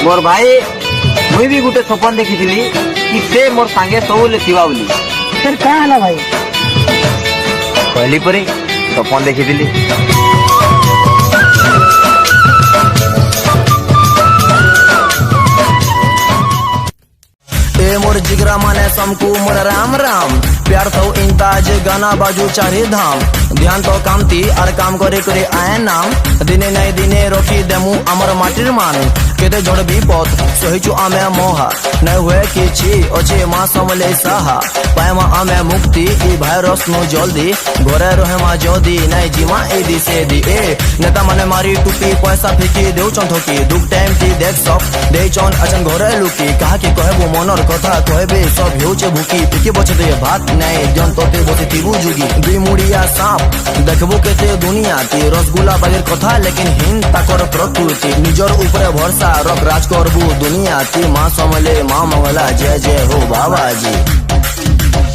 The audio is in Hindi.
मोर भाई मुई भी गुटे सपन देखी कि से मोर सांगे सबले थिबा बोली। फिर क्या है भाई? कहली परे सपन देखी ए मोर जिगरा माने समकू मोर राम राम प्यार तो इंताज गाना बाजू चारे धाम ध्यान तो कामती और काम करे करे आए नाम दिने नहीं दिने रखी देमु आमर माटिर मान केते जोड़ विपद सहिचु आमे मोहा नहीं हुए किछि अच्छे माँ समले साहा पाएमा आमे मुक्ति ई भाइरस नु जल्दी घरे रहे मा जदी नहीं जीमा ए दिसे दी ए नेता माने मारी टुपी पैसा फेंकी देउ चंथकी दुख टाइम ती देख सब दे चन अचन घरे लुकी कहा कि कहबो मनर कथा कहबे सब हेउचे भुकी पिके बचे दे भात नहीं जन तोते बसे तिबु जुगी दुई मुड़िया सांप देखबो केते दुनिया ती रसगुल्ला बागेर कथा लेकिन हिन ताकर प्रकृति निजर ऊपर भरोसा रख राज करबू दुनिया ती माँ समले माँ मंगला जय जय हो बाबाजी।